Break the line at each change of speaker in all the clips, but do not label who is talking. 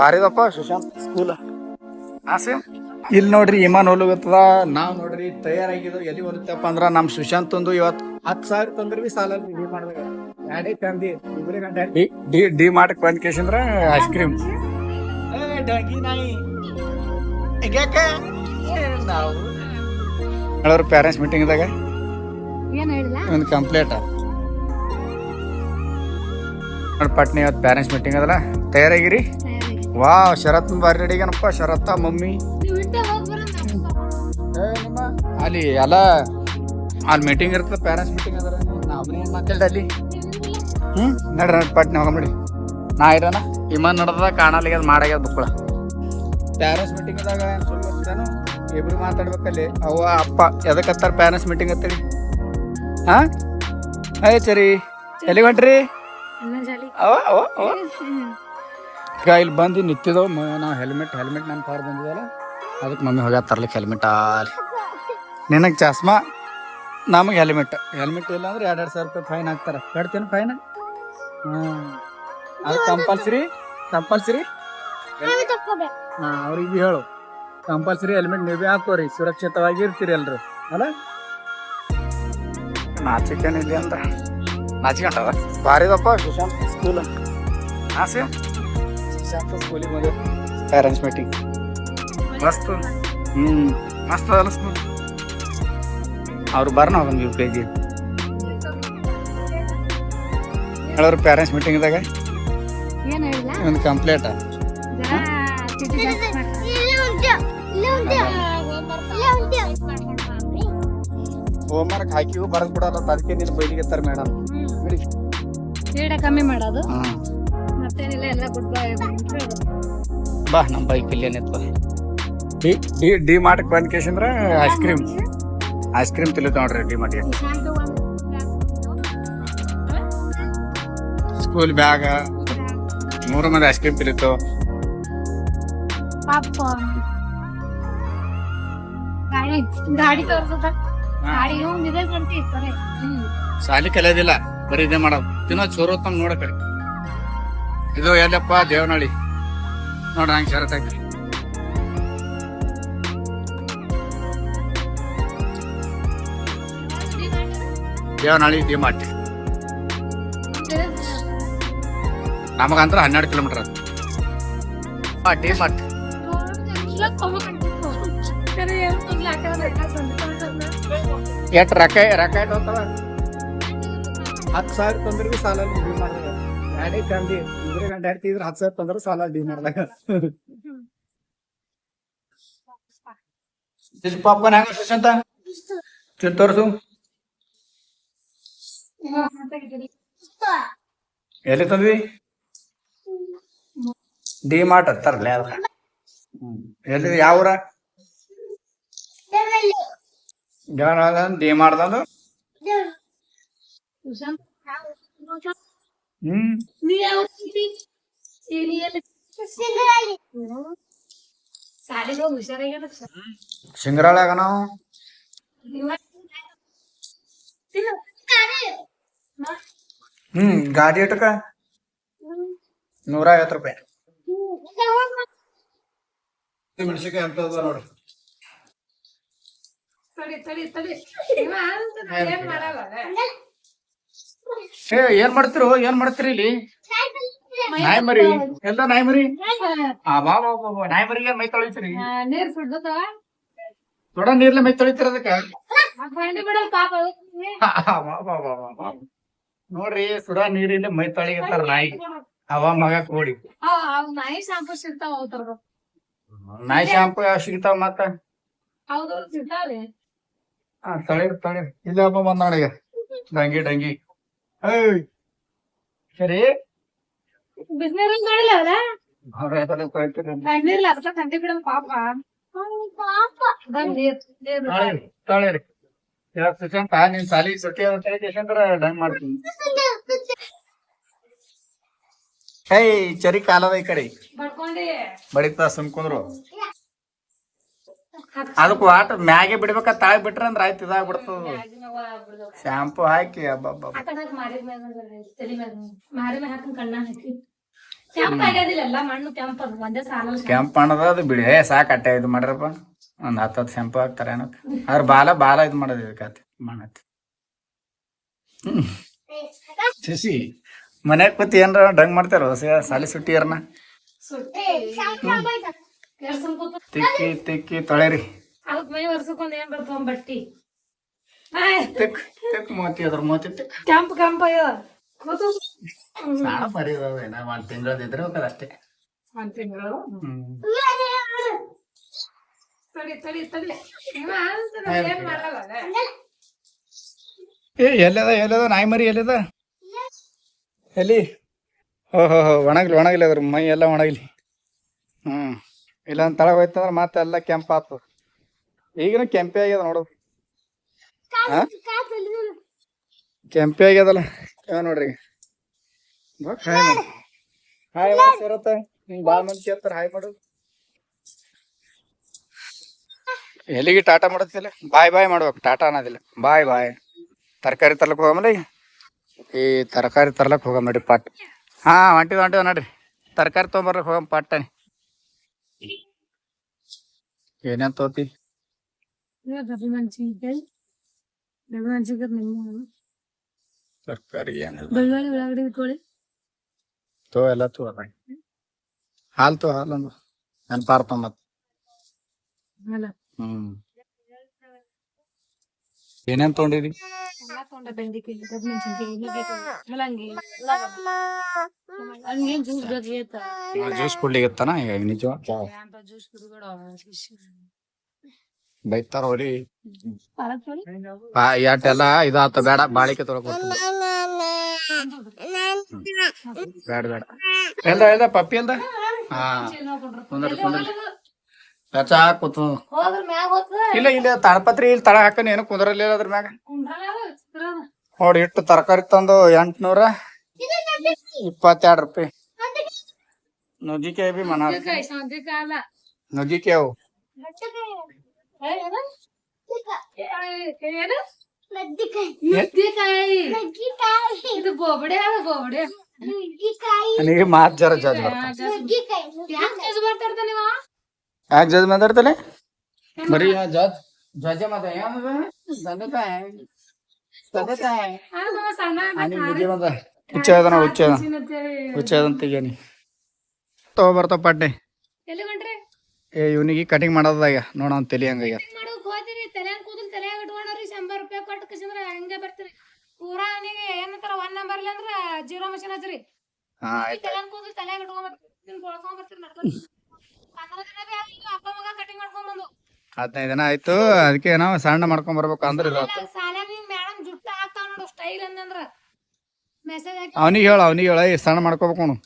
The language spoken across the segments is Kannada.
ಬಾರಿದಪ್ಪ ಸುಶಾಂತ್ ಸ್ಕೂಲ್ ಆಸೆ ಇಲ್ಲಿ ನೋಡ್ರಿ ವಿಮಾನ ಹೋಗ್ಲತ್ತದ. ನಾವ್ ನೋಡ್ರಿ ತಯಾರಾಗಿದ್ದು ಎಲ್ಲಿ ಬರುತ್ತಪ್ಪ ಅಂದ್ರ ನಮ್ ಸುಶಾಂತ್ ಒಂದು ಇವತ್ತು 10,000 ತಂದ್ರ ಬಿ ಸಾಲ ಎರಡೇ ತಂದಿ ಡಿ ಮಾಡಕ್ ಬಂದ್ ಕೇಸಂದ್ರ ಐಸ್ ಕ್ರೀಮ್ ಹೇಳೋರು ಪೇರೆಂಟ್ಸ್ ಮೀಟಿಂಗ್ ದಾಗ ಒಂದು ಕಂಪ್ಲೇಂಟ್ ಪಟ್ನಿ ಇವತ್ತು ಪೇರೆಂಟ್ಸ್ ಮೀಟಿಂಗ್ ಅದಲ್ಲ, ತಯಾರಾಗಿರಿ. ವಾ ಶರತ್ ಬಾರಿ ರೆಡಿಗೇನಪ್ಪ, ಶರತ್ತ ಮಮ್ಮಿ ಅಲ್ಲಿ ಎಲ್ಲ ಅಲ್ಲಿ ಮೀಟಿಂಗ್ ಇರ್ತದ, ಪೇರೆಂಟ್ಸ್ ಮೀಟಿಂಗ್ ಅದರ ನಾವೇ ಮಾತಾಡ ಅಲ್ಲಿ. ನಡ್ರಿ ಪಟ್ನಿ ಹೋಗಂಬಿಡಿ. ನಾ ಇರೋಣ ಇಮಾನ್ ನಡ್ದ ಕಾಣಲ್ಲಾಗ್ಯದ ಮಾಡಾಗ್ಯದ ಬುಕ್ಕಳ. ಪೇರೆಂಟ್ಸ್ ಮೀಟಿಂಗ್ ಅದಾಗ ಸುಮ್ಮನೆ ಇಬ್ರು ಮಾತಾಡ್ಬೇಕಲ್ಲಿ. ಅವ್ವ ಅಪ್ಪ ಎದಕ್ಕತ್ತಾರ ಪೇರೆಂಟ್ಸ್ ಮೀಟಿಂಗ್ ಅಂತೇಳಿ. ಹಾ ಸರಿ ಎಲ್ಲಿ ಹೊಂಟ್ರಿ? ಈಗ ಇಲ್ಲಿ ಬಂದು ನಿಂತಿದ್ದವು ನಾವು ಹೆಲ್ಮೆಟ್ ನನ್ನ ಕಾರ್ ಬಂದಿದ್ದಲ್ಲ, ಅದಕ್ಕೆ ಮಮ್ಮಿ ಹೋಗ್ಯಾರ ತರ್ಲಿಕ್ಕೆ ಹೆಲ್ಮೆಟ್. ಅಲ್ಲಿ ನಿನಗೆ ಚಸ್ಮಾ, ನಮಗೆ ಹೆಲ್ಮೆಟ್ ಇಲ್ಲ ಅಂದ್ರೆ 2,000 ರೂಪಾಯಿ ಫೈನ್ ಹಾಕ್ತಾರೆ. ಕಟ್ತೇನೆ ಫೈನ್? ಅದು ಕಂಪಲ್ಸರಿ ಅವ್ರಿಗೆ ಹೇಳು ಕಂಪಲ್ಸರಿ ಹೆಲ್ಮೆಟ್ ನೀವೇ ಹಾಕೋರಿ, ಸುರಕ್ಷಿತವಾಗಿ ಇರ್ತೀರಿ ಎಲ್ರು ಅಲ್ಲ. ನಾಚಿಕೇನಿದೆ ಅಂತ ನಾಚಿಕೊಂಡದ ಬಾರಿದಪ್ಪ ಸುಶಾಂತ್ ಸ್ಕೂಲ್ ಆಸೆ. ಸುಶಾಂತ್ ಸ್ಕೂಲಿಗೆ ಬಂದ ಪೇರೆಂಟ್ಸ್ ಮೀಟಿಂಗ್ ಮಸ್ತ್. ಮಸ್ತ್ ಅದಲ್ಲ ಸ್ಕೂಲ್. ಅವ್ರು ಬರ್ನ ಹೋಗಂದು UKG ಹೇಳೋರು ಪೇರೆಂಟ್ಸ್ ಮೀಟಿಂಗ್ದಾಗ ಒಂದು ಕಂಪ್ಲೇಂಟ್ ಹೋಮ್ವರ್ಕ್ ಹಾಕಿವು ಬರದ್ ಬಿಡಲ್ಲ, ಅದಕ್ಕೆ ನೀನು ಬೈಲಿಗೆ ಮೇಡಮ್
ಕಮ್ಮಿ ಮಾಡೋದು ಮತ್ತೇನಿಲ್ಲ, ಎಲ್ಲ ಗುಡ್ ಬೈ
ಬಾ ನಮ್ಮ ಬೈಕ್ ಇಲ್ಲಿ ಏನಿತ್ತು. ಡಿ ಮಾಡಕ್ ಬಂದ್ ಕೇಸಂದ್ರ ಐಸ್ ಕ್ರೀಮ್ ತಿಳ್ತ ನೋಡ್ರಿ. ಡಿ ಮಾಡಿ ಸ್ಕೂಲ್ ಬ್ಯಾಗ 3 ಮಂದಿ ಐಸ್ ಕ್ರೀಮ್ ತಿಳ್ತು.
ಗಾಡಿ ತೋರ್ಸದ
ಸಾಲಿ ಕಲಿಯೋದಿಲ್ಲ, ಬರೀ ಇದೇ ಮಾಡೋದು. ತಿನ್ನೋ ಚೋರು ತಮ್ಮ ನೋಡಕ. ಇದು ಎಲ್ಲಪ್ಪ ದೇವನಹಳ್ಳಿ ನೋಡ್ರಿ ಹಂಗೆ ಶರತ್ ಹಾಕಿ. ದೇವನಹಳ್ಳಿ ಡಿ ಮಾರ್ಟ್ ನಮಗಂತ್ರ 12 ಕಿಲೋಮೀಟರ್ ಅದು. ಡಿ ಮಾರ್ಟ್ ಎಷ್ಟು ರೊಕ್ಕ ಹೋಗ್ತಾವ? 10,000 ತಂದ್ರ ಬಿ ಸಾಲ ಡಿ ಮಾಡಿದಾಗ ಎರಡೇ ತಂದಿ ಇದ್ರೆ ಗಂಟೆ ಆಡ್ತಿದ್ರೆ 10,000 ತಂದ್ರ ಸಾಲ ಡಿ ಮಾಡಿದಾಗ. ಪಾಪ್ಕಾರ್ನ್ ಹೆಂಗ ಸುಶಾಂತ ತೋರ್ಸು. ಎಲ್ಲಿ ತಂದ್ವಿ? ಡಿ ಮಾರ್ಟ್ ಅಂತಾರಲ್ಲ ಅದ. ಎಲ್ಲಿ ಯಾವ ಊರ? ಡಿ ಮಾಡ್ದಂದು ಶಿಂಗರಾಳಾಗ ನಾವು ಗಾಡಿ ಇಟ್ಟಕ 150 ರೂಪಾಯಿ. ಮೆಣಸಿನ್ಕಾಯಿ ಅಂತ ನೋಡ್ರಿ. ಏನ್ ಮಾಡ್ತೀರಿ ಇಲ್ಲಿ? ನಾಯಿ ಮರಿ ಎಲ್ಲ ನಾಯಿ ಮರಿ ನಾಯಿ ಮರಿಗೆ ಮೈ ತೊಳಿತೀರಿ? ದೊಡ್ಡ ನೀರ್ಲೆ ಮೈ ತೊಳಿತೀರ ಅದಕ್ಕ? ನೋಡ್ರಿ ಸುಡ ನೀರಿಲ್ಲ ಮೈ ತೊಳಿಗತ್ತಾರ ನಾಯಿ. ಅವ ಮಗ ಕೋಡಿ
ನಾಯಿ ಶಾಂಪು ಸಿಗ್ತಾವ.
ನಾಯಿ ಶಾಂಪು ಯಾವ ಸಿಗ್ತಾವ ಮತ್ತ? ತಳಿ ಇಲ್ಲ ಹಬ್ಬ ಬಂದ ನಾಳೆಗ ಡಂಗಿ ಸರಿ. ಸುಶಾಂತ ನಿನ್ ಸಾಲಿ ಸುಟ್ಟಿ ಡಂಗ್ ಮಾಡ್ತೀನಿ. ಚರಿ ಕಾಲದ ಈ ಕಡೆ ಬಡಿತ ಸುಮ್ಕೊಂಡ್ರು. ಅದಕ್ಕೆ ವಾಟರ್ ಮ್ಯಾಗೆ ಬಿಡ್ಬೇಕ, ತಾಳಿ ಬಿಟ್ರ ಅಂದ್ರ ಆಯ್ತು ಇದಾಗ್ಬಿಡ್ತದ. ಶಾಂಪು ಹಾಕಿ
ಕೆಂಪ್ ಆಗ್ಯದಿಲ್ಲ ಎಲ್ಲ ಮಣ್ಣು ಕೆಂಪ್ ಅದು ಒಂದೇ ಸಾಲ
ಕೆಂಪ್ ಅನ್ನೋದು ಅದು ಬಿಡಿ ಸಾಕು ಅಟ್ಟೆ ಇದು ಮಾಡ್ರಪ್ಪ ಒಂದು 10 ಶೆಂಪು ಹಾಕ್ತಾರೆ ಏನೋ ಅದ್ರ ಬಾಲ ಇದು ಮಾಡೋದು ಇದಕ್ಕೆ ಮಾಡತ್ತೆ ಶಶಿ ಮನ್ಯಾಗ ಕೂತಿ ಏನ್ರ ಡಂಗ್ ಮಾಡ್ತಾರ ಸಾಲಿ ಸುಟ್ಟಿ ಯಾರನ್ನ
ಸುಟ್ಟಿ
ತಿಕ್ಕಿ ತಿಕ್ಕಿ ತೊಳೆರಿ
ಅದಕ್ ಮೈ ವರ್ಷಕ್ಕೊಂದ್ ಏನ್ ಬರ್ತಾವ ಬಟ್ಟಿ
ತಿಕ್ ಮೋತಿ ಅದ್ರ ಮೋತಿ ತಿಕ್
ಕೆಂಪ್ ಕೆಂಪ್ ಅಯ್ಯೋ ಕೂತು
ಸಾಣ ಮರಿ ಏನ ಒಂದ್ ತಿಂಗಳದಿದ್ರೆ ಹೋಗದ ಅಷ್ಟೇ
ಒಂದ್ ತಿಂಗಳು ತಡಿ ತಡಿ ತಡಿ ಏನ್ ಮಾಡಲ್ಲ
ಎಲ್ಲದ ನಾಯಿ ಮರಿ ಎಲ್ಲಿದ ಎಲ್ಲಿ ಓಹೋ ಒಣಗ್ಲಿ ಅದ್ರ ಮೈ ಎಲ್ಲ ಒಣಗ್ಲಿ ಇಲ್ಲ ತಳಗ ಹೋಯ್ತಂದ್ರ ಮತ್ತೆ ಎಲ್ಲ ಕೆಂಪ್ ಆತು ಈಗಿನ ಕೆಂಪೆ ಆಗ್ಯದ ನೋಡು ಕೆಂಪೆ ಆಗ್ಯದಲ್ಲ ನೋಡ್ರಿ ಹಾಯ್ ಸೇರತ್ತ ಹಿಂಗ್ ಬಾಳ ಮಂದಿ ಕೇಳ್ತಾರ ಹಾಯ್ ಮಾಡು ಎಲ್ಲಿಗೆ ಟಾಟಾ ಮಾಡತ್ತಿಲ್ಲ ಬಾಯ್ ಮಾಡ್ಬೇಕು ಟಾಟಾ ಅನ್ನೋದಿಲ್ಲ ಬಾಯ್ ತರಕಾರಿ ತರ್ಲಕ್ ಹೋಗಮಲ್ಲ ಈಗ ಈ ತರಕಾರಿ ತರ್ಲಕ್ ಹೋಗಮ್ ನಡ್ರಿ ಪಾಟ್ ಹೊಂಟಿವ್ ನೋಡ್ರಿ ತರಕಾರಿ ತೊಗೊಂಬರ್ಲಕ್ ಹೋಗಮ್ ಪಾಟ್ಟಾನಿ ಏನೇನ್ ತೋತಿ ತರಕಾರಿ
ಬೆಳ್ಳುಳ್ಳಿ ಉಳ್ಳಾಗಡ್ಡಿ ಇಟ್ಕೊಳ್ಳಿ
ತೋ ಎಲ್ಲ ತೋ ಹಾಲು ಒಂದು ನೆನಪಾರ್ತ ಮತ್ ಏನೇನ್ ತೊಗೊಂಡಿರಿ
ಬೆಂಡಿಕಾಯಿ ಮೂಲಂಗಿ ಹಂಗೇನ್ ಜ್ಯೂಸ್ ಬೇಕಾಗೈತ
ಜ್ಯೂಸ್ ಕುಡ್ಲಿಗತ್ತಾನ ಈಗ ನಿಜ
ಜ್ಯೂಸ್ ಕುಡಿಬೇಡ
ಬೈತಾರ ಅವ್ರಿ
ಪಾಲಕ್ ನೋಡಿ
ಎಟ್ಟೆಲ್ಲ ಇದಾತ ಬೇಡ ಬಾಳಿಕೆ ತೊಳಕ್ ಬೇಡ ಎಲ್ದ ಪಪ್ಪಿ ಅಲ್ದ ಕುಂದ್ರಿ ಚಾ ಕೂತು
ಹೋದ್ರ ಮ್ಯಾಗ ಹೋಗ್ತದ
ಇಲ್ಲ ತಾಳಪತ್ರಿ ಇಲ್ಲಿ ತಳ ಹಾಕನ್ ಏನು ಕುಂದ್ರಲ್ಲ ಅದ್ರ ಮ್ಯಾಗ ನೋಡಿ ಇಟ್ಟು ತರಕಾರಿ ತಂದು 822 ರೂಪಾಯಿ ನುಗ್ಗಿಕಾಯಿ ಬಿ ಮನ ನುಗ್ಗಿಕಾಯಿ ಅವು
ಇದು ಗೋಬಡೆ ಗೋಬಡೆ
ನನಗೆ ಮಾತ್ ಜರ ಜಜ್
ಬರ್ತಾರ ನೀವ
ಯಾಕೆ ಜಜ್ ಮಾತಾಡ್ತಾನೆ ಬರೀ ಜಜ್ ಹುಚ್ಚದಂತೀಗೇನಿ ತಗೋಬರ್ತಾವ ಪಾಟ್ನೆ
ಎಲ್ಲಿ ಹೊಂಟ್ರಿ
ಇವನಿಗೆ ಕಟಿಂಗ್ ಮಾಡೋದಾಗ ನೋಡ ಅವ್ನ ತಲಿ ಹಂಗ
ಮಾಡೋಕ್ ಹೋದಿರಿ ತಲೆ ಕೂದಲ್ ತಲೆ ಇಟ್ಕೊಂಡ್ರಿ 100 ರೂಪಾಯಿ ಕೊಟ್ಟು ಕಸಿಂದ್ರ ಹಂಗೆ ಬರ್ತೀರಿ ಪೂರಾ ಅವನಿಗೆ ಏನಂತಾರ 1 ನಂಬರ್ ಇಲ್ಲ ಅಂದ್ರ 0 ಮಷಿನ್ ಹಚ್ರಿ ತಲೆ ಕೂದಲ್ ತಲೆ ಇಟ್ಕೊಂಡ್ ಕೊಳ್ಕೊಂಡ್ ಬರ್ತೀರಿ ನಡ್ಕೊಂಡು 15 ದಿನ ಬಿ ಅಪ್ಪ ಮಗ ಕಟಿಂಗ್ ಮಾಡ್ಕೊಂಡ್ ಬಂದು
15 ದಿನ ಆಯ್ತು ಅದಕ್ಕೆ ನಾವು ಸಣ್ಣ ಮಾಡ್ಕೊಂಡ್ ಬರ್ಬೇಕು ಅಂದ್ರೆ
ಸಾಲಾಗ ಮೇಡಮ್ ಜುಟ್ಟ ಹಾಕ್ತಾವ ನೋಡು ಸ್ಟೈಲ್ ಅಂದ್ರ ಮೆಸೇಜ್ ಹಾಕಿ
ಅವನಿಗೆ ಹೇಳ ಸಣ್ಣ ಮಾಡ್ಕೋಬೇಕು ಅವನು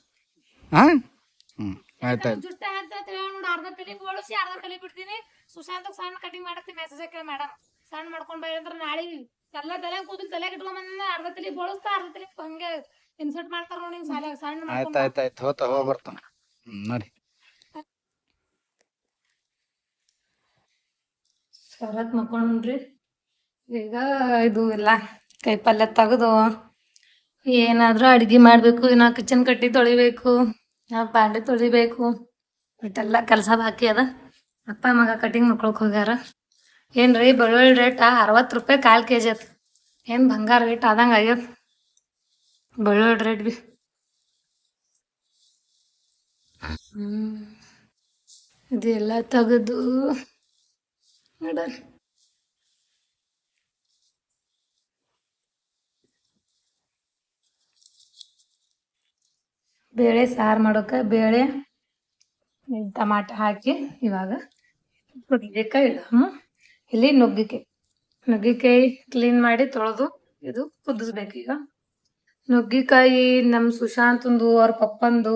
ಆಯ್ತಾಯ್ತು
ಜುಟ್ಟ ಹಾಕ್ತಾ ನೋಡು ಅರ್ಧ ತಲೆ ಬೋಳಿಸಿ ಅರ್ಧ ತಲೆ ಬಿಡ್ತೀನಿ ಸುಶಾಂತ್ ಸಣ್ಣ ಕಟಿಂಗ್ ಮಾಡತ್ತಿ ಮೆಸೇಜ್ ಹಾಕಿ ಮೇಡಮ್ ಸಣ್ಣ ಮಾಡ್ಕೊಂಡ್ ಬೈ ಅಂದ್ರ ನಾಳೆ ಎಲ್ಲ ತಲೆ ಕೂದಲ್ ತಲೆ ಇಟ್ಕೊಂಡ್ ಬಂದ ಅರ್ಧ ತಲೆ ಬೋಳಿಸ್ತಾ ಅರ್ಧ ತಲೆ ಹಂಗೆ ಇನ್ಸರ್ಟ್ ಮಾಡ್ತಾರ ನೋಡಿ ಸಾಲಾಗ ಸಣ್ಣ
ಆಯ್ತಾಯ್ತು ಹೋಗ್ ಬರ್ತಾನ ನೋಡಿ
ಶರತ್ ಮಕ್ಕೊಂಡ್ರಿ ಈಗ ಇದು ಎಲ್ಲ ಕೈ ಪಲ್ಯ ತೆಗೆದು ಏನಾದ್ರೂ ಅಡ್ಗೆ ಮಾಡ್ಬೇಕು ಇನ್ನ ಕಿಚನ್ ಕಟ್ಟಿ ತೊಳಿಬೇಕು ಬಾಂಡೆ ತೊಳಿಬೇಕು ಇಟ್ಟೆಲ್ಲ ಕೆಲಸ ಬಾಕಿ ಅದ ಅಪ್ಪ ಮಗ ಕಟಿಂಗ್ ಮಾಡ್ಕೊಳಕ್ ಹೋಗ್ಯಾರ ಏನ್ರಿ ಬೆಳ್ಳುಳ್ಳಿ ರೇಟ್ 60 ರೂಪಾಯಿ 1/4 kg ಆಯ್ತು ಏನ್ ಬಂಗಾರ ರೇಟ್ ಆದಂಗ ಆಗ್ಯದ ಬೆಳ್ಳುಳ್ಳಿ ರೇಟ್ ಬಿ ಇದೆಲ್ಲ ತೆಗೆದು ನೋಡ್ರಿ ಬೇಳೆ ಸಾರು ಮಾಡೋಕೆ ಬೇಳೆ ಟಮಾಟ ಹಾಕಿ ಇವಾಗ ನುಗ್ಗಿಕಾಯಿ ಇಡೋಣ ಇಲ್ಲಿ ನುಗ್ಗಿಕಾಯಿ ಕ್ಲೀನ್ ಮಾಡಿ ತೊಳೆದು ಇದು ಕುದಿಸ್ಬೇಕು ಈಗ ನುಗ್ಗಿಕಾಯಿ ನಮ್ಮ ಸುಶಾಂತಂದು ಅವ್ರ ಪಪ್ಪಂದು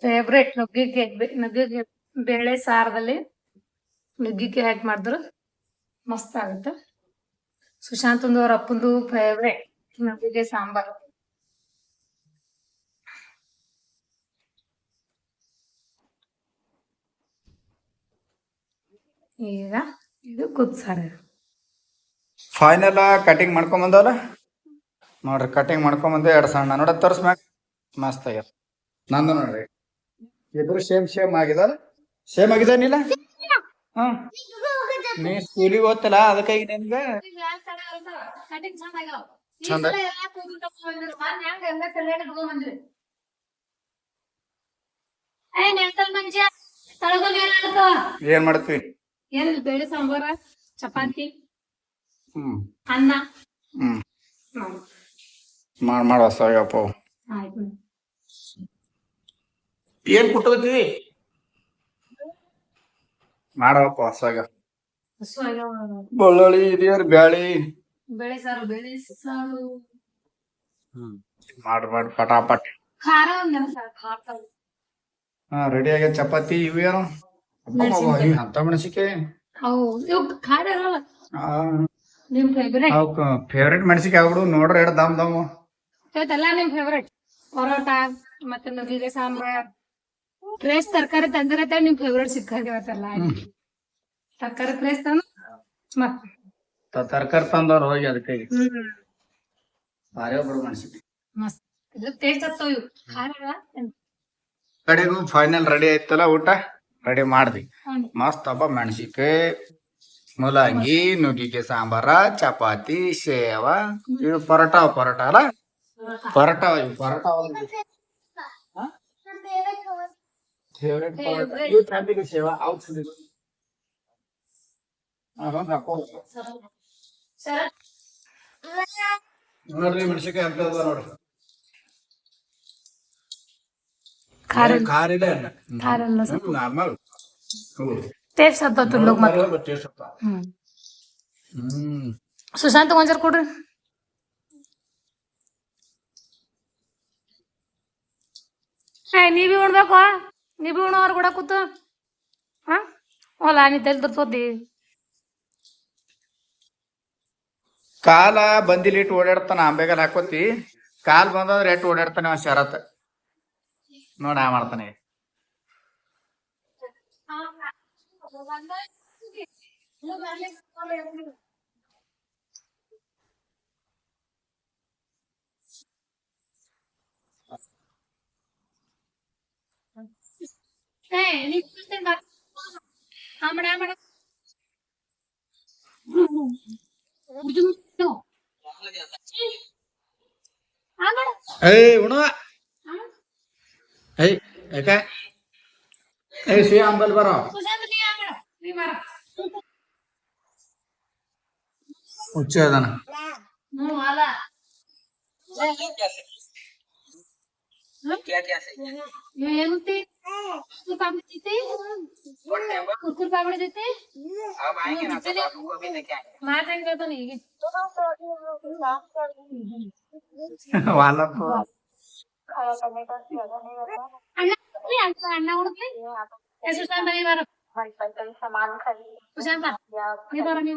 ಫೇವ್ರೇಟ್ ನುಗ್ಗಿಕಾಯಿ ಬೇಳೆ ಸಾರದಲ್ಲಿ ನುಗ್ಗಿಕಾಯಿ ಹಾಕಿ ಮಾಡಿದ್ರು ಮಸ್ತ್ ಆಗುತ್ತೆ ಸುಶಾಂತಂದು ಅವ್ರ ಅಪ್ಪಂದು ಫೇವ್ರೇಟ್ ನುಗ್ಗಿಕಾಯಿ ಸಾಂಬಾರು ಈಗ ಇದು ಕುದ್ಸಾರ
ಫೈನಲ್ ಕಟಿಂಗ್ ಮಾಡ್ಕೊಂಬಂದವಲ್ಲ ನೋಡ್ರಿ ಕಟಿಂಗ್ ಮಾಡ್ಕೊಂಬಂದು 2 ಸಣ್ಣ ನೋಡ ತೋರ್ಸ್ಮ್ಯಾಕ ಮಸ್ತ್ ಆಗ್ಯಾರ ನಂದು ನೋಡ್ರಿ ಇಬ್ರು ಸೇಮ್ ಆಗಿದ ಸೇಮ್ ಆಗಿದಾನಿಲ್ಲ ಹಾ ನೀ ಸ್ಕೂಲಿಗೆ ಓದ್ತಲ್ಲ ಅದಕ್ಕಾಗಿ ನಿನ್ಗೆ ಚಂದ ಏನ್ ಮಾಡ್ತೀವಿ
ಏನ್ ಬೇಳೆ ಸಾಂಬಾರ ಚಪಾತಿ
ಹ್ಮ್
ಅನ್ನ
ಹ್ಮ್ ಮಾಡುವ ಸಾಯಪ್ಪ
ಆಯ್ತು
ಏನ್ ಕುಟ್ಕೋತೀವಿ ಮಾಡವಪ್ಪ ಹೊಸಾಗ ಬಳ್ಳೊಳ್ಳಿ ಇದೆಯವ್ರ ಬ್ಯಾಳಿ
ಬೇಳೆ ಸಾರು
ಮಾಡಿ ಪಟಾಪಟ್
ಖಾರ ಒಂದ್ ಖಾರ
ಹಾ ರೆಡಿ ಆಗ್ಯದ ಚಪಾತಿ ಇವೇನು ಅಂತ ಮೆಣಸಿಕಾಯಿ
ಅವು ಇವ್ ಖಾರ ಇರಲ್ಲ ನಿಮ್ ಫೇವ್ರೇಟ್
ಅವಕ್ ಫೇವ್ರೇಟ್ ಮೆಣಸಿಕಾಯಿ ಆಗ್ಬಿಡು ನೋಡ್ರಿ ಎರಡು ದಮ್
ಇವತ್ತೆಲ್ಲ ನಿಮ್ ಫೇವ್ರೇಟ್ ಪರೋಟ ಮತ್ತೆ ನುಗ್ಗಿಗೆ ಸಾಂಬಾರ್ ಫ್ರೆಶ್ ತರಕಾರಿ ತಂದಿರತ್ತೆ ನಿಮ್ ಫೇವ್ರೇಟ್ ಸಿಕ್ಕಾಗಿವತ್ತಲ್ಲ ತರಕಾರಿ ಫ್ರೆಶ್ ತಂದು ಮತ್
ತರಕಾರಿ ತಂದವ್ರು ಹೋಗಿ ಅದಕ್ಕೆ ಭಾರಿ ಬಿಡು ಮೆಣಸಿಕಾಯಿ
ಮಸ್ತ್ ಇದು ಟೇಸ್ಟ್ ಆಗ್ತಾವ ಇವು ಖಾರ
ಕಡೆಗೂ ಫೈನಲ್ ರೆಡಿ ಆಯ್ತಲ್ಲ ಊಟ ರೆಡಿ ಮಾಡ್ದಿ ಮಸ್ತ್ ಹಬ್ಬ ಮೆಣಸಿಕಾಯಿ ಮೂಲಂಗಿ ನುಗ್ಗಿಗೆ ಸಾಂಬಾರ ಚಪಾತಿ ಸೇವ ಇದು ಪರೋಟ ಅಲ್ಲ ಪರೋಟ ಫೇವ್ರೇಟ್ ಸೇವಾ ನೋಡ್ರಿ ಮೆಣಸಿಕಾಯಿ ಅಂತ ನೋಡ್ರಿ ಖಾರ ಇದೆ ನಾರ್ಮಲ್
ಟೇಸ್ಟ್ ಆಗ್ತಾವ ಸುಶಾಂತ್ ಒಂಚೂರು ಕೊಡ್ರಿ ನೀ ಬಿ ಉಣ್ಬೇಕು ನೀ ಬಿ ಉಣ್ಣೋರು ಕೂಡ ಕೂತು ಹಾ ಹೊಲ ನೀ ತಲೆ ತರ್ಸೋದಿ
ಕಾಲ ಬಂದಿಲ್ಲ ಇಟ್ಟು ಓಡಾಡ್ತಾನ ಅಂಬೆಗಾಲ ಹಾಕೋತಿ ಕಾಲ್ ಬಂದ್ರೆ ಎಟ್ಟು ಓಡಾಡ್ತಾನೆ ಅವ ಶರತ್ ನೋಡ ಮಾಡ್ತಾನೆ ಉಣುವ ಯಾಕ ಸಿ ಅಂಬಲ್ ಬರೋ ಹುಚ್ಚ ಅದಾನ
कुरकुर पापड़ी देते मार देंगे तो नहीं
वाला
अण्णा उड़ते ऐसे टाइम नहीं बार सामान खरीद ये बार नहीं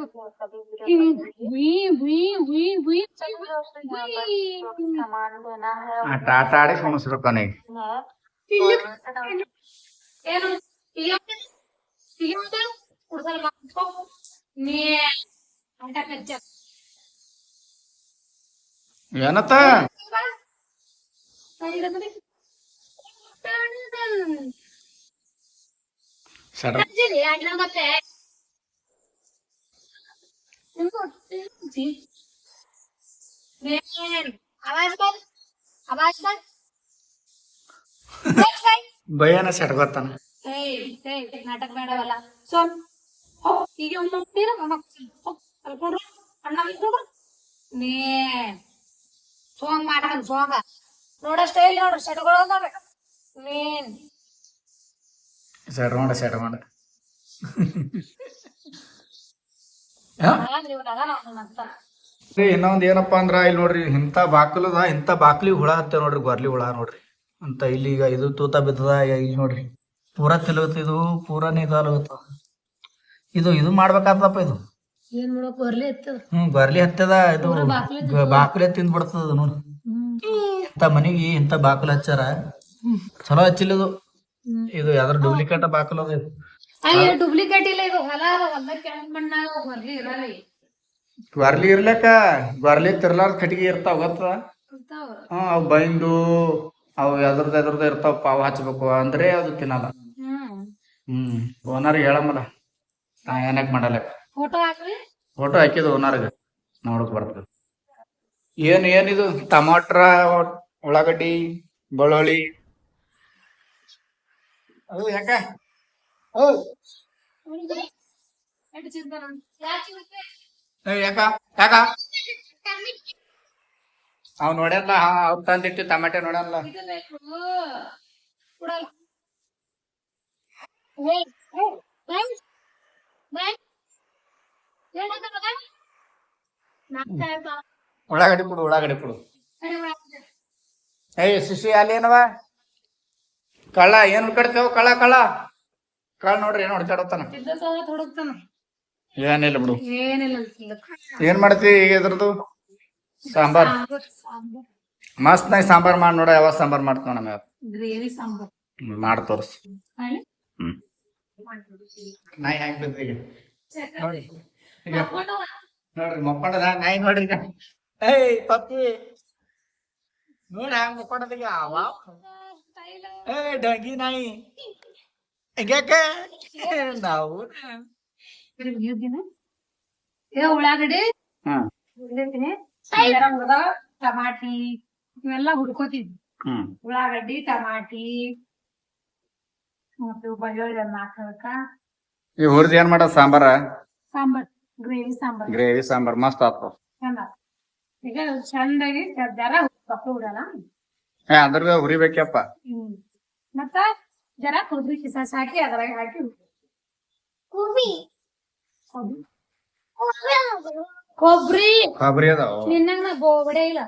हुई सामान देना है
टाटा आड़े समस्या कने
ಏನು ಈಗ ಕುಡ್ಸಲ್ ನೀ ಆಟ ಕಚ್ಚ
ಏನತ್ತ
ಮತ್ತೆ आवाज कर आवाज कर
ಭಯನ ಸೆಟ್ ಗೊತ್ತಾನ
ನಾಟಕ ಬೇಡವಲ್ಲ ಸೋಮ್ ಹೋಗ್ ಈಗ ಹೋಗ್ತೀರ ಕಲ್ಕೊಂಡ್ರು ಅಣ್ಣ ಬಿಟ್ಕೊಡ್ರು ನೀ ಸೋಂಗ್ ಮಾಡ್ತಾನ ಸೋಂಗ ನೋಡ ಸ್ಟೈಲ್ ನೋಡ್ರಿ ಸೆಟ್ಗಳು ಅದಾವೆ ನೀನ್
ಸೆಟ್ ಮಾಡ
ನೀವು ನಗ ಅಂತ
ಇನ್ನೊಂದ್ ಏನಪ್ಪಾ ಅಂದ್ರ ಇಲ್ಲಿ ನೋಡ್ರಿ ಇಂತ ಬಾಕ್ಲಿ ಹುಳ ಹತ್ತೇವ್ ನೋಡ್ರಿ ಗೊರ್ಲಿ ಹುಳ ನೋಡ್ರಿ ಅಂತ ಇಲ್ಲಿ ಈಗ ಇದು ತೂತ ಬಿದ್ದದ ಇಲ್ಲಿ ನೋಡ್ರಿ ಪೂರಾ ತಿಲಗತ್ತ ಇದು ಪೂರಾನೇ ಇದಾಗತ್ತ ಇದು ಮಾಡ್ಬೇಕಾಗ್ತದಪ್ಪ ಇದು
ಏನ್ ಮಾಡಕ್ ಬರ್ಲಿ ಇತ್ತು
ಗೊರ್ಲಿ ಹತ್ತದ ಇದು ಬಾಕ್ಲೆ ತಿಂದ್ ಬಿಡ್ತದ ನೋಡ್ ಇಂತ ಮನಿಗೆ ಇಂತ ಬಾಕ್ಲ ಹಚ್ಚಾರ ಚಲೋ ಹಚ್ಚಿಲ್ಲದು ಇದು ಯಾವ್ದಾರ ಡೂಪ್ಲಿಕೇಟ್ ಬಾಕ್ಲ ಅದ ಇದು
ಡೂಪ್ಲಿಕೇಟ್ ಇಲ್ಲ ಇದು ಹೊಲ ಹೊಲಕ್ಕೆ ಮಣ್ಣಾಗ ಬರ್ಲಿ ಇರಲ್ಲ
ಗೊರ್ಲಿ ಇರ್ಲಕ್ಕ ಗೊರ್ಲಿ ತಿರ್ಲಾರ್ದ ಕಟ್ಟಿಗೆ ಇರ್ತಾವ ಗೊತ್ತದ ಅವ್ ಬೈಂದು ಅವು ಎದ್ರದ್ದು ಇರ್ತಾವ ಪಾವು ಹಚ್ಬೇಕು ಅಂದ್ರೆ ಅದು ತಿನ್ನಲ್ಲ. ಓನರ್ ಹೇಳಮ್ಮಲ್ಲ, ನಾ ಏನಕ್ಕೆ ಮಾಡಲ್ಲ.
ಫೋಟೋ ಹಾಕ್ರಿ.
ಫೋಟೋ ಹಾಕಿದ್ದು ಓನರ್ಗೆ ನೋಡಕ್ ಬರ್ತದೆ. ಏನಿದು ಟಮಾಟ್ರ, ಉಳ್ಳಾಗಡ್ಡಿ, ಬೆಳ್ಳುಳ್ಳಿ. ಅದು ಯಾಕ ಯಾಕ ಯಾಕ ಅವ್ ನೋಡ್ಯಲ್ಲ, ಅವ್ರು ತಂದಿಟ್ಟು ಟಮಾಟೆ ನೋಡಲ್ಲ. ಉಳ್ಳಾಗಡ್ಡಿ ಕೊಡು. ಏಯ್ ಶಿಶಿ ಅಲ್ಲಿ ಏನವ ಕಳ್ಳ, ಏನ್ ಹುಡ್ಕಾಡ್ತೇವ? ಕಳ್ಳ ನೋಡ್ರಿ ಏನ್ ಹೊಡ್ಕಾಡತ್ತಾನ. ಏನಿಲ್ಲ ಬಿಡು. ಏನ್ ಮಾಡ್ತಿ ಈಗ ಇದ್ರದ್ದು ಸಾಂಬಾರ್? ಮಸ್ತ್ನಾಗ ಸಾಂಬಾರ್ ಮಾಡಿ ನೋಡ. ಯಾವ ಸಾಂಬಾರ್ ಮಾಡ್ತಾವ ನಮ್ಮ
ಗ್ರೇವಿ ಸಾಂಬಾರ್
ಮಾಡಿ ತೋರ್ಸ್. ನಾಯಿ ಹೆಂಗ್ ಬಿದ್ದ ಈಗ ನೋಡಿ. ನೋಡ್ರಿ ಮಕ್ಕೊಂಡದ ನಾಯಿ ನೋಡ್ರಿ ಈಗ. ಏಯ್ ಪಪ್ಪಿ ನೋಡ ಹ್ಯಾಂಗ ಮಕ್ಕೊಂಡದ ಈಗ. ಏ ಡಂಗಿ ನಾಯಿ ಹಿಂಗ್ಯಾಕ ನಾವು
ಉಳ್ಳಾಗಡ್ಡಿ ಟಮಾಟಿ ಇವೆಲ್ಲ ಹುಡ್ಕೋತಿದ್ವಿ. ಉಳ್ಳಾಗಡ್ಡಿ, ಟಮಾಟಿ ಮತ್ತು ಬೆಳ್ಳುಳ್ಳಿ ಹಾಕಬೇಕ.
ಈ ಹುರಿದ್ ಏನ್ ಮಾಡ ಸಾಂಬಾರ?
ಸಾಂಬಾರ್
ಗ್ರೇವಿ ಸಾಂಬಾರ್ ಮಸ್ತ್ ಆತ.
ಈಗ ಚಂದಾಗಿ ಜರ ಬಿಡಲ್ಲ.
ಅದ್ರ ಹುರಿಬೇಕಪ್ಪ.
ಮತ್ತ ಜರ ಕೊಬ್ಬರಿ ಕಿಸಾಸ್ ಹಾಕಿ ಅದ್ರಾಗ ಹಾಕಿ ಕೊಬ್ಬರಿ
ಅದಾವ
ನಿನ್ನಂಗ ಗೋಬಡೆ ಇಲ್ಲ.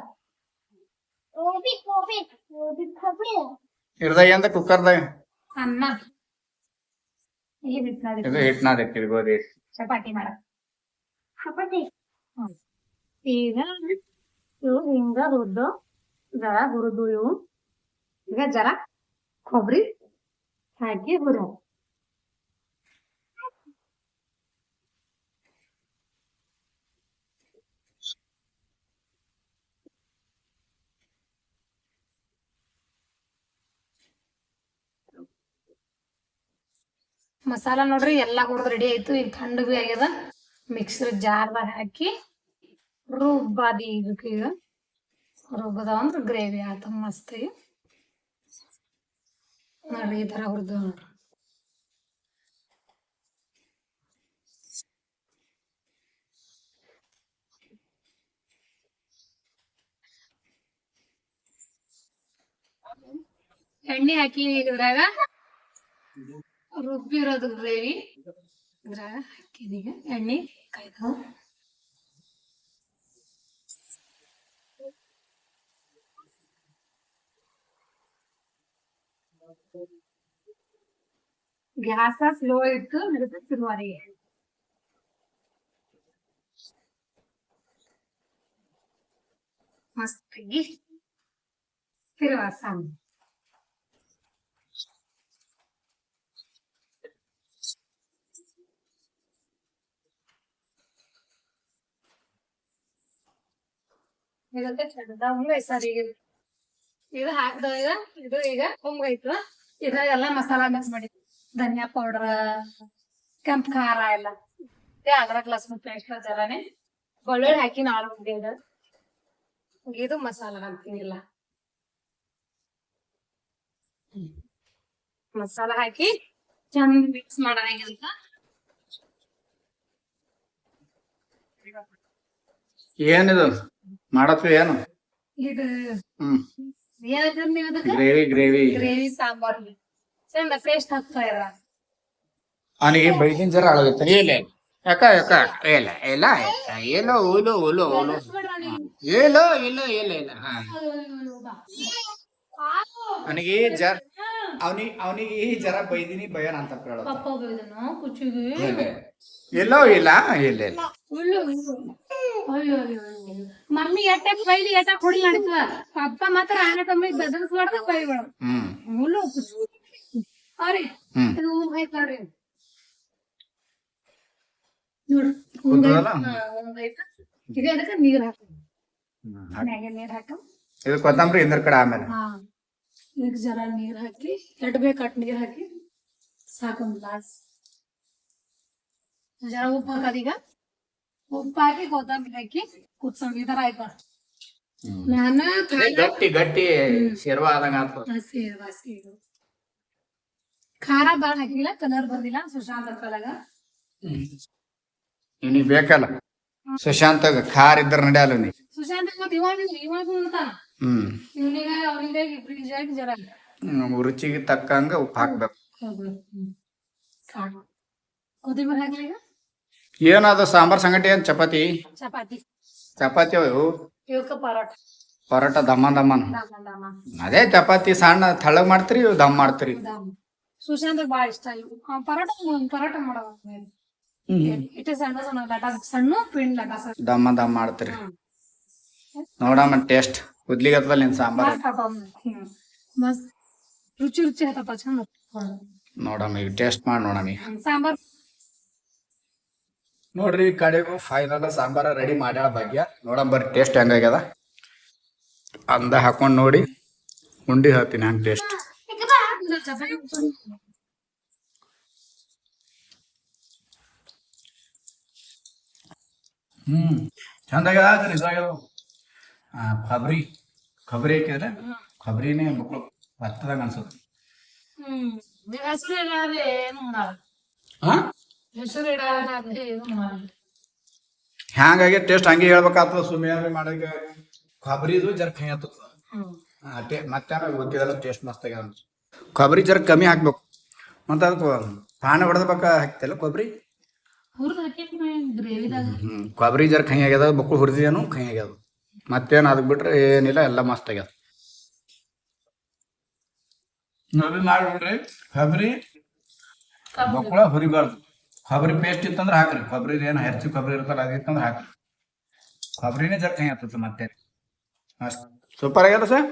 ಇರ್ದಾಗ ಎಂದ ಕುಕ್ಕರ್ದಾಗ
ಅನ್ನ
ಇದು ಹಿಟ್ನಾದ ಗೋಧಿ
ಚಪಾತಿ ಮಾಡ. ಈಗ ಇವು ಹಿಂಗ ಹುರಿದು ಜರ ಹುರಿದು ಇವು ಈಗ ಜರ ಕೊಬ್ಬರಿ ಹಾಕಿ ಹುರಿದು ಮಸಾಲಾ ನೋಡ್ರಿ ಎಲ್ಲಾ ಹುರಿದು ರೆಡಿ ಆಯ್ತು. ಈಗ ಥಂಡ್ ಬಿ ಆಗ್ಯದ. ಮಿಕ್ಸರ್ ಜಾರ್ದಾಗ ಹಾಕಿ ರುಬ್ಬಾದಿ. ಇದಕ್ಕೆ ಈಗ ರುಬ್ಬದಾವ ಅಂದ್ರ ಗ್ರೇವಿ ಆತ ಮಸ್ತ್. ನೋಡ್ರಿ ಈ ತರ ಹುರಿದು ನೋಡ್ರಿ. ಎಣ್ಣೆ ಹಾಕಿ ಇದ್ರಾಗ ರುಬ್ಬಿರೋದು ಗ್ರೇವಿ ಇದ್ರಾಗ ಹಾಕಿದೀಗ ಎಣ್ಣೆ ಕಾಯ್ದು ಗ್ಯಾಸ ಸ್ಲೋ ಇಟ್ಟು ಹಿಡಿದು ತಿರುವಾರಿಗೆ ಮಸ್ತಾಗಿ ತಿರುವ ಸಾಂಬಾರ್. ಇದಕ್ಕೆ ಚಂದ ಹೆಸರಿಗೆ ಇದು ಹಾಕ್ದ. ಇದು ಈಗ ಹೊಂಗೈತು. ಇದ್ರಾಗೆಲ್ಲ ಮಸಾಲಾ ಮಿಕ್ಸ್ ಮಾಡಿ ಧನಿಯಾ ಪೌಡರ್, ಕೆಂಪು ಖಾರ ಎಲ್ಲ ಅದ್ರಾಗ ಲಸಣ ಪೇಸ್ಟ್ ಜರಾನೆ ಬೆಳ್ಳುಳ್ಳಿ ಹಾಕಿ ನಾಲ್ಕು ಇದು ಮಸಾಲ ಹಾಕ್ತೀನಿಲ್ಲ. ಮಸಾಲ ಹಾಕಿ ಚಂದ ಮಿಕ್ಸ್ ಮಾಡೋದಂತ.
ಏನಿದು ಮಾಡತ್ವಿ ಏನು?
ಇದು
ಗ್ರೇವಿ
ಸಾಂಬಾರ್ ಚಂದ ಟೇಸ್ಟ್ ಆಗ್ತಾ ಇಲ್ಲ.
ಅವನಿಗೆ ಬೈದಿನ ಜರ ಅಳಗತ್ತೆ. ಇಲ್ಲ ಯಾಕ ಇಲ್ಲ ಇಲ್ಲ ಏನೋ ಓಲೋ ಓಲೋ ಓಲೋ ಏನೋ ಇಲ್ಲ ಇಲ್ಲ ಇಲ್ಲ. ಅವನಿಗೆ ಅವನಿಗೆ ಜರ ಬೈದಿನಿ ಭಯನ್ ಅಂತ ಹೇಳೋದು. ಎಲ್ಲೋ ಇಲ್ಲ ಇಲ್ಲ ಇಲ್ಲ.
ಮಮ್ಮಿ ಎಟ್ಟ ಬೈಲಿ ಎಟ್ಟ ಕೊಡಿ ನಡೀತದ. ಅಪ್ಪ ಮಾತ್ರ ಆನೆ ತಮ್ಮಿಗೆ ಬೆದರಿಸ್ಬಾರ್ದು ಬೈಬೇಡ. ಮುಳ್ಳು ಅವ್ರಿ ಇದು ಹೈತ್ ನೋಡ್ರಿ. ಇದು ಅದಕ್ಕೆ ನೀರ್ ಹಾಕ ನೀರ್ ಹಾಕ.
ಇದು ಕೊತ್ತಂಬರಿ ಇಂದ್ರ ಕಡೆ ಆಮೇಲೆ
ಈಗ ಜರ ನೀರ್ ಹಾಕಿ ಎಟ್ ಬೇಕು ನೀರ್ ಹಾಕಿ ಸಾಕೊಂದ್ ಗ್ಲಾಸ್ ಜರ ಉಪ್ಪು ಹಾಕದೀಗ ಉಪ್ಪು ಹಾಕಿ ಕೊತ್ತಂಬರಿ ಹಾಕಿ ಕುದ್ಸೋಣ ಈ ತರ ಆಯ್ತು ನಾನು
ಗಟ್ಟಿ ಗಟ್ಟಿ ಶೇರ್ವಾ ಆದಂಗ ಆಗ್ತದ.
ಖಾರ ಬಾಳ ಹಾಕಿಲ್ಲ ಕಲರ್ ಬಂದಿಲ್ಲ ಸುಶಾಂತ್ ಹಾಕಲಾಗ
ಇವ್ನಿಗೆ ಬೇಕಲ್ಲ ಸುಶಾಂತ್ ಖಾರ್ ಇದ್ರ ನಡೆಯಲ್ಲ ನೀ.
ಸುಶಾಂತ್ ಮತ್ ಇವಾಗ ಉಣ್ತಾನ ಇವನಿಗ ಅವ್ನಿಗ ಇಬ್ರಿಗೆ ಜರ
ರುಚಿಗೆ ತಕ್ಕಂಗ ಉಪ್ಪು ಹಾಕ್ಬೇಕು.
ಸಾಕು ಕೊತ್ತಂಬರಿ ಹಾಕ್ಲಿ ಈಗ
ಏನದ ಸಾಂಬಾರ್ ಸಂಗಟಿ ಏನ್ ಚಪಾತಿ
ಚಪಾತಿ
ಚಪಾತಿ ಅವು
ಇವಕ್ಕ ಪರೋಟ
ಪರೋಟ ದಮ್ಮನ್ ದಮ್ಮನ್ ಅದೇ ಚಪಾತಿ ಸಣ್ಣ ತಳ್ಳಗ್ ಮಾಡ್ತೀರಿ ಇವ್ ದಮ್ ಮಾಡ್ತೀರಿ.
ಸುಶಾಂತ್ ಬಾಳ ಇಷ್ಟ ಇವು ಪರೋಟ ಮಾಡೋ ಇಟ್ಟು ಸಣ್ಣ ಸಣ್ಣ ಲಟ ಸಣ್ಣ ಪಿಂಡ್ ಲಟ ಸಣ್ಣ
ದಮ್ ಮಾಡ್ತೀರಿ. ನೋಡಮ್ಮ ಟೇಸ್ಟ್ ಕುದ್ಲಿಗತ್ತಲ್ಲ ನಿನ್ ಸಾಂಬಾರ್
ಮಸ್ತ್ ರುಚಿ ರುಚಿ ಹತ್ತಪ್ಪ ಚಂದ
ನೋಡಮ್ಮ ಈಗ ಟೇಸ್ಟ್ ಮಾಡಿ ನೋಡಮ್ಮ ಈಗ.
ಸಾಂಬಾರ್
ನೋಡ್ರಿ ಈ ಕಡೆಗೂ ಫೈನಲ್ ಸಾಂಬಾರ ರೆಡಿ ಮಾಡ್ಯಾಳ ಭಾಗ್ಯ. ನೋಡಮ್ ಬರ್ರಿ ಟೇಸ್ಟ್ ಹೆಂಗಾಗ್ಯದ ಅಂದ ಹಾಕೊಂಡ್ ನೋಡಿ ಉಂಡಿ ಹೇಳ್ತೀನಿ ಹಂಗ ಟೇಸ್ಟ್. ಚಂದಾಗ್ಯದ ಇದ್ರಾಗ್ಯದ ಖಬ್ರಿ ಖಬ್ರಿ ಹಾಕಿದ್ರೆ ಖಬ್ರಿನೇ ಮಕ್ಳು ಹತ್ತದಂಗ ಅನ್ಸುತ್ತೆ.
ಹೆಸರು ಏನು ಹೆಸರು ಏನು
ಹ್ಯಾಂಗಾಗಿ ಟೇಸ್ಟ್ ಹಂಗೆ ಹೇಳ್ಬೇಕಾಗ್ತದ. ಸುಮ್ಮನೆ ಮಾಡಕ್ಕೆ ಖಬ್ರಿದು ಜರ ಕೈ ಹತ್ತದ ಮತ್ತೆ ಗೊತ್ತಿದಲ್ಲ ಟೇಸ್ಟ್ ಮಸ್ತ್ ಆಗ್ಯದ. ಕೊಬ್ಬರಿ ಜರ ಕಮ್ಮಿ ಹಾಕ್ಬೇಕು ಮತ್ತೆ ಅದಕ್ಕೆ ಪಾನ ಹೊಡೆದ್ಬೇಕ ಹಾಕ್ತಿಲ್ಲ ಕೊಬ್ಬರಿ ಕೊಬ್ಬರಿ ಜರ ಕೈ ಆಗ್ಯದ ಬಕ್ಕಳು ಹುರಿದೇನು ಕೈ ಆಗ್ಯದ. ಮತ್ತೇನು ಅದಕ್ಕೆ ಬಿಟ್ರೆ ಏನಿಲ್ಲ ಎಲ್ಲ ಮಸ್ತ್ ಆಗ್ಯದ. ನೋಡಿ ಮಾಡ್ಬಿಡ್ರಿ ಕೊಬ್ಬರಿ ಬಕ್ಕಳ ಹುರಿಬಾರ್ದು. ಕೊಬ್ಬರಿ ಪೇಸ್ಟ್ ಇತ್ತಂದ್ರೆ ಹಾಕ್ರಿ. ಕೊಬ್ಬರಿ ಏನು ಹೆಚ್ಚು ಕೊಬ್ಬರಿ ಇರ್ತಲ್ಲ ಅದಿತ್ತಂದ್ರೆ ಹಾಕ್ರಿ. ಕೊಬ್ಬರಿನೇ ಜರ ಕೈ ಆಗ್ತದೆ ಮತ್ತೆ ಅಷ್ಟು ಸೂಪರ್ ಆಗ್ಯದ ಸರ್.